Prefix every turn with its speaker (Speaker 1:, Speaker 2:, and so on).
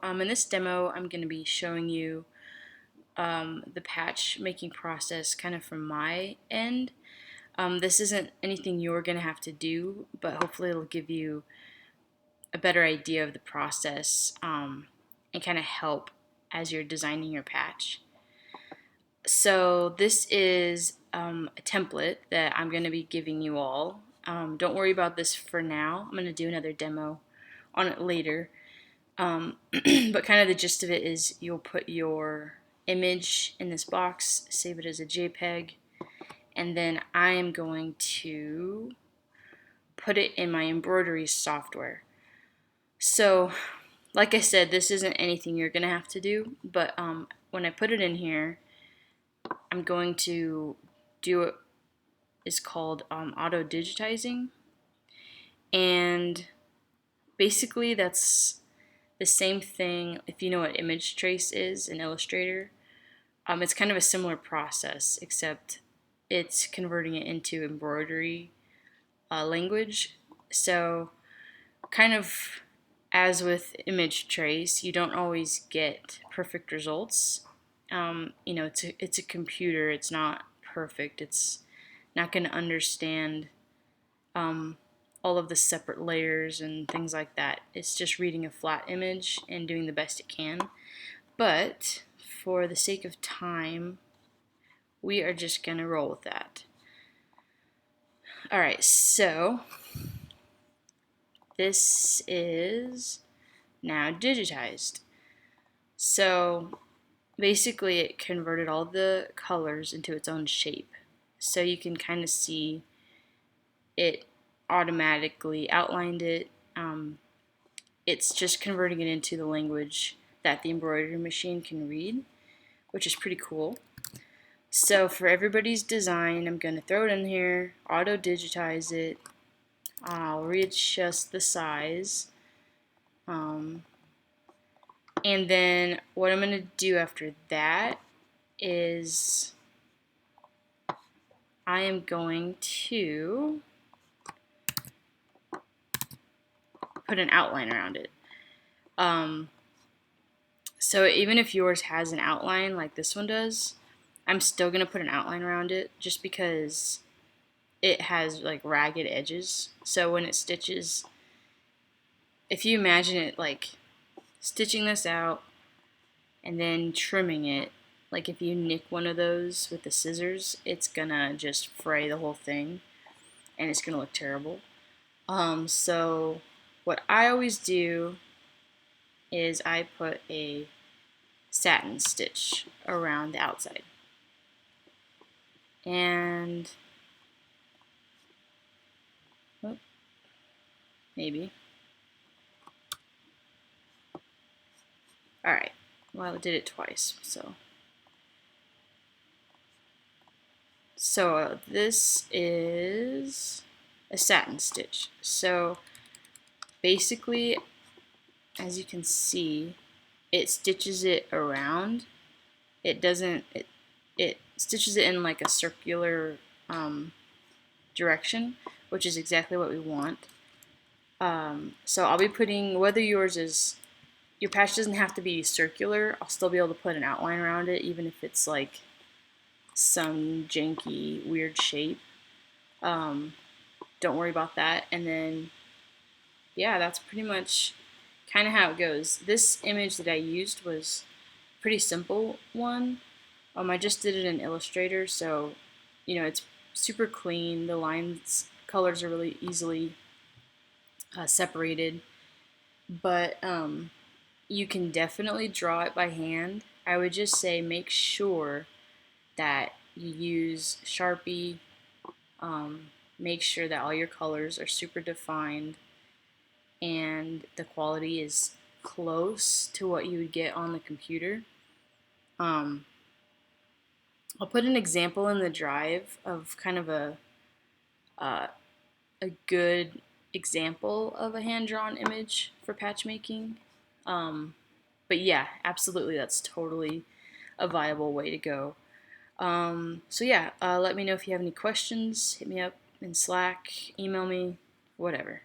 Speaker 1: In this demo, I'm going to be showing you the patch making process kind of from my end. This isn't anything you're going to have to do, but hopefully it'll give you a better idea of the process and kind of help as you're designing your patch. So this is a template that I'm going to be giving you all. Don't worry about this for now. I'm going to do another demo on it later. But kind of the gist of it is you'll put your image in this box, save it as a JPEG, and then I am going to put it in my embroidery software. So, like I said, this isn't anything you're going to have to do, but when I put it in here, I'm going to do what is called auto digitizing, and basically that's the same thing. If you know what image trace is in Illustrator, it's kind of a similar process, except it's converting it into embroidery language. So kind of as with image trace, you don't always get perfect results. It's a computer. It's not perfect. It's not going to understand all of the separate layers and things like that. It's just reading a flat image and doing the best it can. But for the sake of time, we are just going to roll with that. Alright, so this is now digitized. So basically it converted all the colors into its own shape. So you can kind of see it automatically outlined it. It's just converting it into the language that the embroidery machine can read, which is pretty cool. So for everybody's design, I'm going to throw it in here, auto digitize it. I'll readjust the size. And then what I'm going to do after that is I am going to put an outline around it. So even if yours has an outline like this one does, I'm still going to put an outline around it just because it has like ragged edges. So when it stitches, if you imagine it like stitching this out and then trimming it, like if you nick one of those with the scissors, it's gonna just fray the whole thing and it's gonna look terrible. So what I always do is I put a satin stitch around the outside. And maybe. Alright, well I did it twice, so this is a satin stitch. So basically, as you can see, it stitches it around. It doesn't, it stitches it in like a circular direction, which is exactly what we want. So I'll be putting, whether yours is, your patch doesn't have to be circular, I'll still be able to put an outline around it, even if it's like some janky, weird shape. Don't worry about that. And then, yeah, that's pretty much kind of how it goes. This image that I used was a pretty simple one. I just did it in Illustrator, so it's super clean. The lines, colors are really easily separated, but you can definitely draw it by hand. I would just say make sure that you use Sharpie. Make sure that all your colors are super defined and the quality is close to what you would get on the computer. I'll put an example in the drive of kind of a good example of a hand-drawn image for patch making. But yeah, absolutely, that's totally a viable way to go. So yeah, let me know if you have any questions. Hit me up in Slack, email me, whatever.